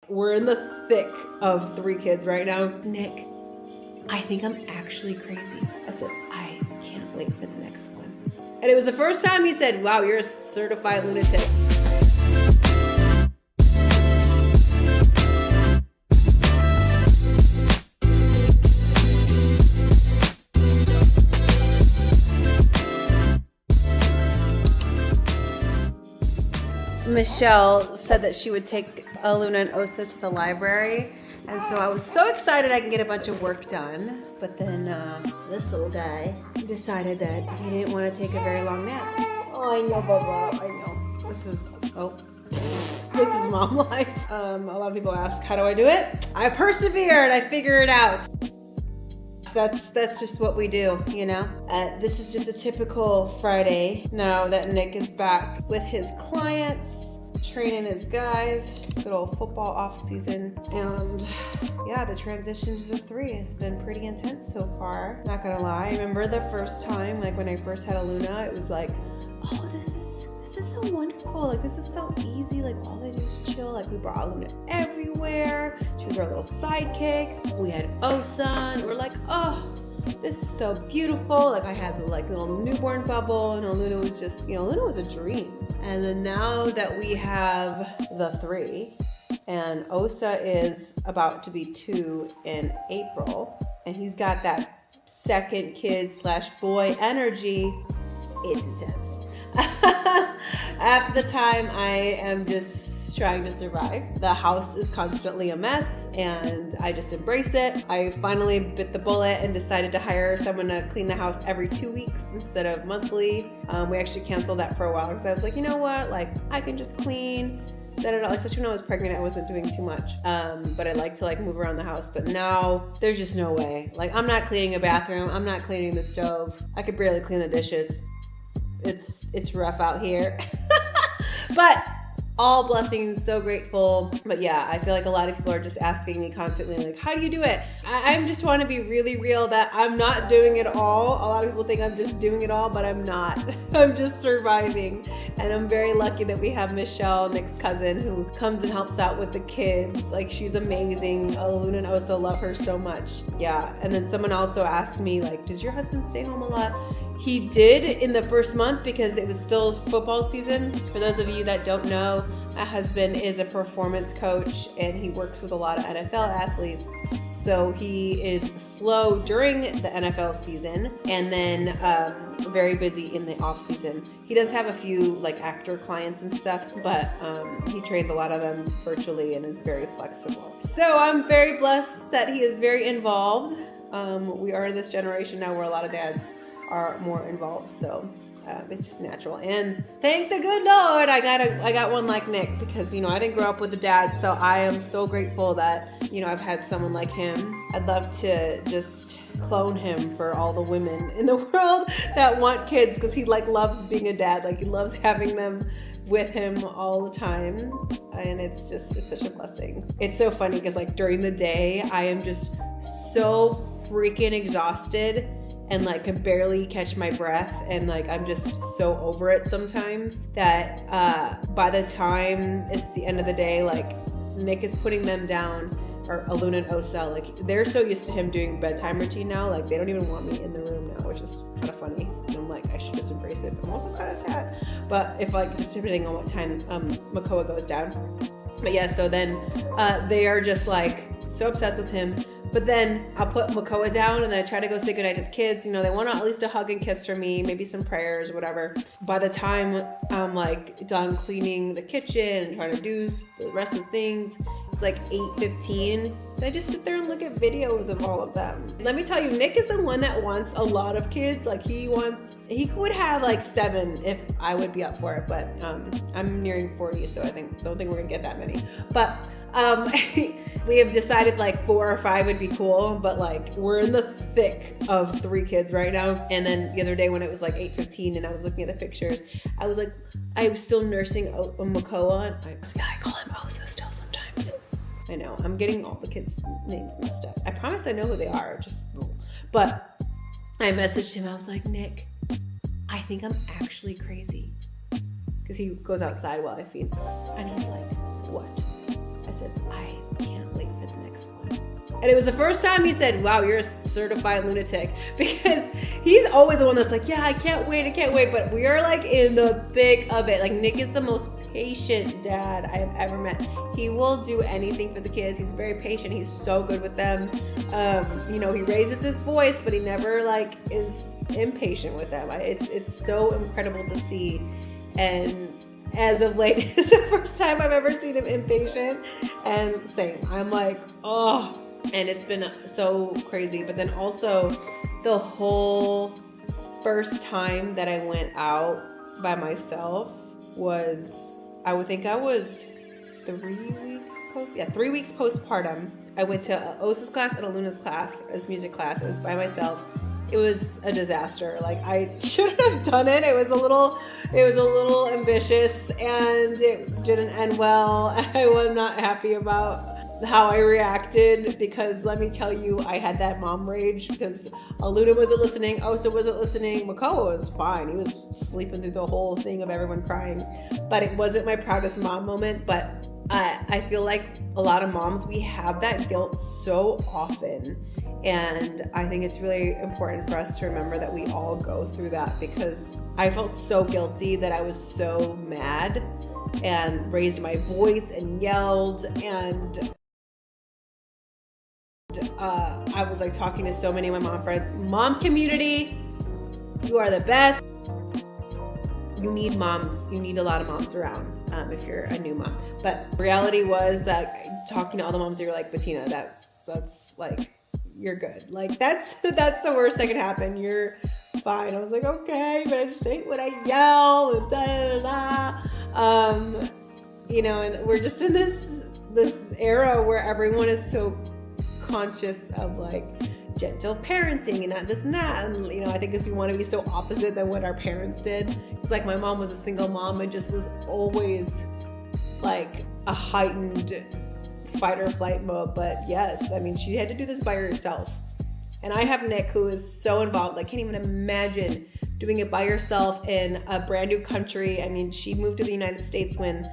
we're in the thick of 3 kids right now. Nick, I think I'm actually crazy. I said, I can't wait for the next one. And it was the first time he said, wow, you're a certified lunatic. Michelle said that she would take Luna and Osa to the library, and so I was so excited I can get a bunch of work done. But then this little guy decided that he didn't want to take a very long nap. Oh, I know, Bubba. I know. This is mom life. A lot of people ask, how do I do it? I persevered. I figure it out. That's just what we do, you know? This is just a typical Friday now that Nick is back with his clients, training his guys, good old football off season. And yeah, the transition to the 3 has been pretty intense so far. Not gonna lie, I remember the first time, like when I first had a Luna, it was like, oh, this is so wonderful. Like, this is so easy. Like, all they do is chill. Like, we brought Luna everywhere. She was our little sidekick. We had Osa, and we're like, oh, this is so beautiful. Like, I had the little newborn bubble, and Luna was just, Luna was a dream. And then now that we have the 3, and Osa is about to be 2 in April, and he's got that second kid / boy energy, it's intense. Half the time I am just trying to survive. The house is constantly a mess and I just embrace it. I finally bit the bullet and decided to hire someone to clean the house every 2 weeks instead of monthly. We actually canceled that for a while because I was like, you know what? Like, I can just clean. Especially when I was pregnant, I wasn't doing too much. But I like to move around the house. But now there's just no way. Like, I'm not cleaning a bathroom. I'm not cleaning the stove. I could barely clean the dishes. It's rough out here. But all blessings, so grateful. But yeah, I feel like a lot of people are just asking me constantly, like, how do you do it? I just want to be really real that I'm not doing it all. A lot of people think I'm just doing it all, but I'm not. I'm just surviving. And I'm very lucky that we have Michelle, Nick's cousin, who comes and helps out with the kids. Like, she's amazing. Luna and Osa love her so much. Yeah. And then someone also asked me, like, does your husband stay home a lot? He did in the first month because it was still football season. For those of you that don't know, my husband is a performance coach and he works with a lot of NFL athletes. So he is slow during the NFL season and then very busy in the off season. He does have a few actor clients and stuff, but he trains a lot of them virtually and is very flexible. So I'm very blessed that he is very involved. We are in this generation now where a lot of dads are more involved, so it's just natural. And thank the good Lord I got one like Nick, because I didn't grow up with a dad, so I am so grateful that I've had someone like him. I'd love to just clone him for all the women in the world that want kids, because he loves being a dad. He loves having them with him all the time, and it's such a blessing. It's so funny because during the day I am just so freaking exhausted and can barely catch my breath, and I'm just so over it sometimes that by the time it's the end of the day, Nick is putting them down, or Luna and Osa, they're so used to him doing bedtime routine now, they don't even want me in the room now, which is kind of funny. And I'm I should just embrace it. I'm also kind of sad, but if just depending on what time Makoa goes down. But yeah, so then they are just so obsessed with him. But then I'll put Makoa down and then I try to go say goodnight to the kids. They want at least a hug and kiss from me, maybe some prayers or whatever. By the time I'm done cleaning the kitchen and trying to do the rest of the things, it's 8:15. And I just sit there and look at videos of all of them. Let me tell you, Nick is the one that wants a lot of kids. He could have 7 if I would be up for it. But I'm nearing 40, so don't think we're gonna get that many. But we have decided 4 or 5 would be cool, but we're in the thick of 3 kids right now. And then the other day when it was 8:15 and I was looking at the pictures, I was still nursing Makoa. I call him Osa still sometimes. I know, I'm getting all the kids' names messed up. I promise I know who they are, but I messaged him. I was like, Nick, I think I'm actually crazy. Because he goes outside while I feed. And he's like, what? I said, I can't wait for the next one. And it was the first time he said, wow, you're a certified lunatic, because he's always the one that's like, yeah, I can't wait. But we are like in the thick of it. Like, Nick is the most patient dad I have ever met. He will do anything for the kids. He's very patient. He's so good with them. He raises his voice, but he never like is impatient with them. It's so incredible to see. And as of late, it's the first time I've ever seen him impatient. And same, I'm like, oh, and it's been so crazy. But then also the whole first time that I went out by myself was, I would think I was 3 weeks postpartum. I went to Osa's class and Aluna's class as music classes by myself. It was a disaster. Like, I shouldn't have done it. It was a little ambitious, and it didn't end well. I was not happy about how I reacted, because let me tell you, I had that mom rage because Aluna wasn't listening, Osa wasn't listening, Makoa was fine. He was sleeping through the whole thing of everyone crying. But it wasn't my proudest mom moment. But I feel like a lot of moms, we have that guilt so often. And I think it's really important for us to remember that we all go through that, because I felt so guilty that I was so mad and raised my voice and yelled, and I was like talking to so many of my mom friends. Mom community, you are the best. You need moms. You need a lot of moms around if you're a new mom. But reality was that talking to all the moms, you're like, Betina, that's like, you're good. Like, that's the worst that can happen. You're fine. I was like, okay, but I just hate when I yell and and we're just in this era where everyone is so conscious of like gentle parenting and not this and that. And I think we want to be so opposite than what our parents did. It's like my mom was a single mom and just was always like a heightened fight or flight mode. But yes, I mean, she had to do this by herself. And I have Nick, who is so involved. I can't even imagine doing it by herself in a brand new country. I mean, she moved to the United States when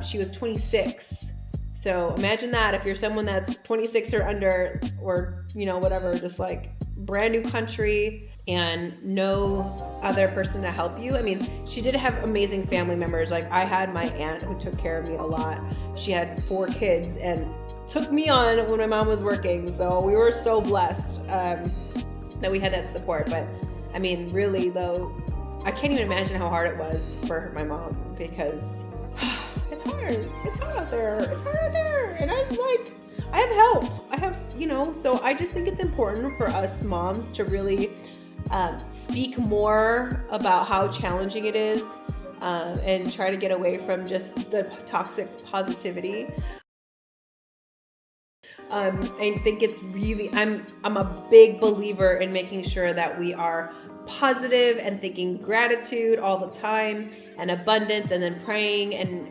she was 26. So imagine that, if you're someone that's 26 or under, or whatever, just like brand new country and no other person to help you. I mean, she did have amazing family members. Like, I had my aunt who took care of me a lot. She had 4 kids and took me on when my mom was working. So we were so blessed that we had that support. But I mean, really though, I can't even imagine how hard it was for my mom, because it's hard. It's hard out there. And I'm like, I have help. So I just think it's important for us moms to really speak more about how challenging it is, and try to get away from just the toxic positivity. I think it's really, I'm a big believer in making sure that we are positive and thinking gratitude all the time and abundance, and then praying and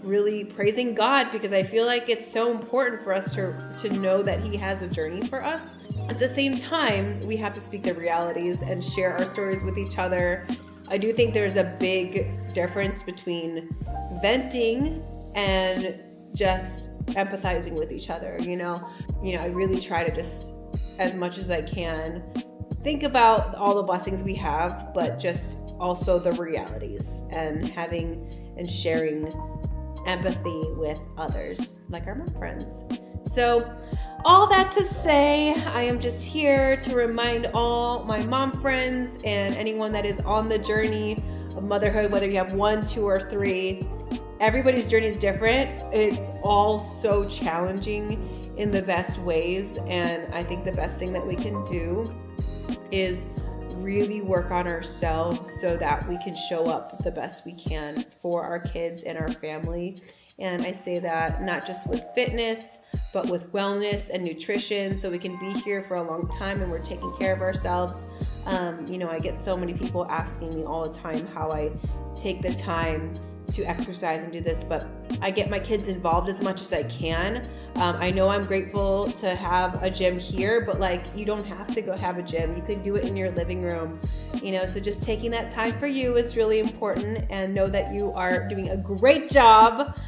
really praising God, because I feel like it's so important for us to know that He has a journey for us. At the same time, we have to speak the realities and share our stories with each other. I do think there's a big difference between venting and just empathizing with each other. I really try to just, as much as I can, think about all the blessings we have, but just also the realities, and having and sharing empathy with others, like our mom friends. So all that to say, I am just here to remind all my mom friends and anyone that is on the journey of motherhood, whether you have 1, 2, or 3, everybody's journey is different. It's all so challenging in the best ways. And I think the best thing that we can do is really work on ourselves so that we can show up the best we can for our kids and our family. And I say that not just with fitness, but with wellness and nutrition, so we can be here for a long time and we're taking care of ourselves. I get so many people asking me all the time how I take the time to exercise and do this, but I get my kids involved as much as I can. I know I'm grateful to have a gym here, but you don't have to go have a gym. You could do it in your living room, so just taking that time for you is really important, and know that you are doing a great job.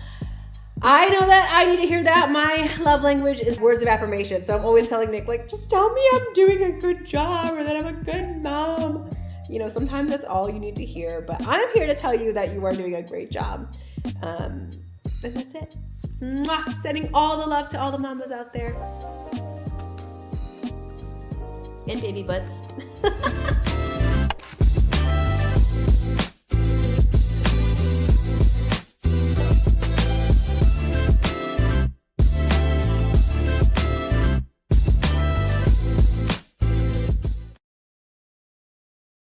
I know that I need to hear that. My love language is words of affirmation. So I'm always telling Nick, like, just tell me I'm doing a good job or that I'm a good mom. You know, sometimes that's all you need to hear. But I'm here to tell you that you are doing a great job. And that's it. Mwah! Sending all the love to all the mamas out there. And baby butts.